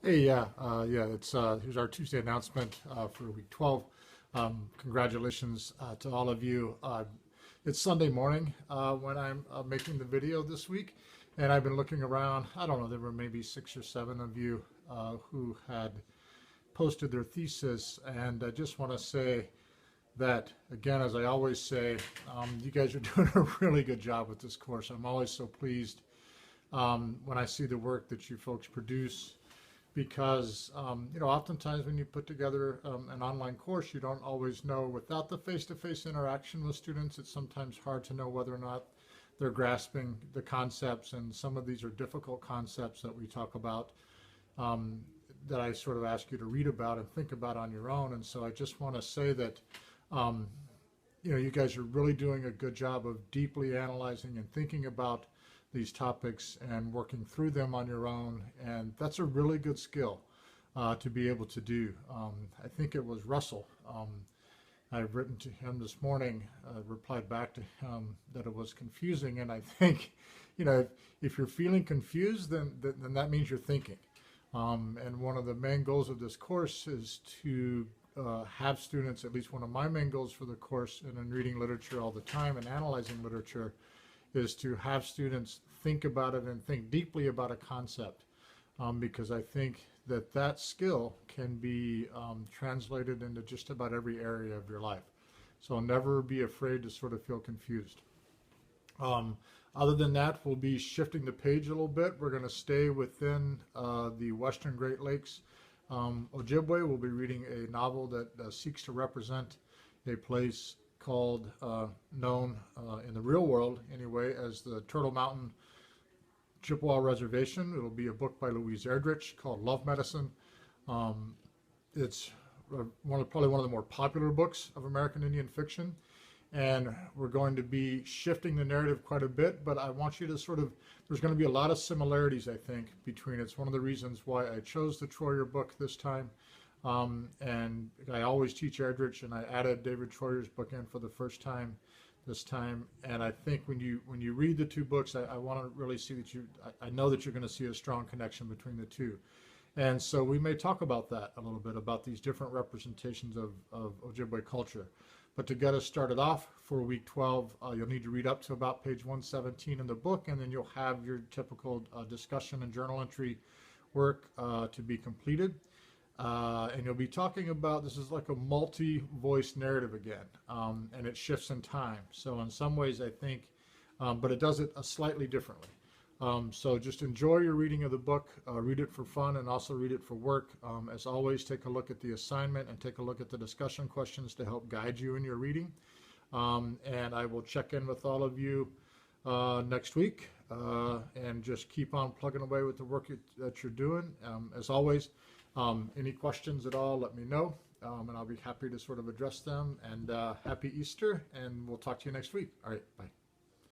Hey, yeah, it's here's our Tuesday announcement for week 12. Congratulations to all of you. It's Sunday morning when I'm making the video this week, and I've been looking around. I don't know, there were maybe 6 or 7 of you who had posted their thesis, and I just want to say that, again, as I always say, you guys are doing a really good job with this course. I'm always so pleased when I see the work that you folks produce because oftentimes when you put together an online course, you don't always know, without the face-to-face interaction with students, it's sometimes hard to know whether or not they're grasping the concepts, and some of these are difficult concepts that we talk about um, that I sort of ask you to read about and think about on your own. And so I just want to say that um, you guys are really doing a good job of deeply analyzing and thinking about these topics and working through them on your own, and that's a really good skill to be able to do. I think it was Russell. I've written to him this morning, replied back to him that it was confusing, and I think, if you're feeling confused, then that means you're thinking. And one of the main goals of this course is to have students, at least one of my main goals for the course, and in reading literature all the time and analyzing literature, is to have students think about it and think deeply about a concept, because I think that that skill can be translated into just about every area of your life. So never be afraid to sort of feel confused. Other than that, we'll be shifting the page a little bit. We're going to stay within the Western Great Lakes. Ojibwe will be reading a novel that seeks to represent a place called, known in the real world anyway, as the Turtle Mountain Chippewa Reservation. It'll be a book by Louise Erdrich called Love Medicine. It's probably one of the more popular books of American Indian fiction, and we're going to be shifting the narrative quite a bit, but I want you to there's going to be a lot of similarities, I think, between. It's one of the reasons why I chose the Troyer book this time. And I always teach Erdrich, and I added David Troyer's book in for the first time this time. And I think when you read the two books, I want to really see that I know that you're going to see a strong connection between the two. And so we may talk about that a little bit, about these different representations of Ojibwe culture. But to get us started off for week 12, you'll need to read up to about page 117 in the book, and then you'll have your typical discussion and journal entry work to be completed. And you'll be talking about, this is like a multi-voice narrative again, and it shifts in time. So in some ways, I think, but it does it slightly differently. So just enjoy your reading of the book, read it for fun, and also read it for work. As always, take a look at the assignment and take a look at the discussion questions to help guide you in your reading. And I will check in with all of you next week, and just keep on plugging away with the work that you're doing. As always, any questions at all, let me know, and I'll be happy to sort of address them. And happy Easter, and we'll talk to you next week. All right, bye.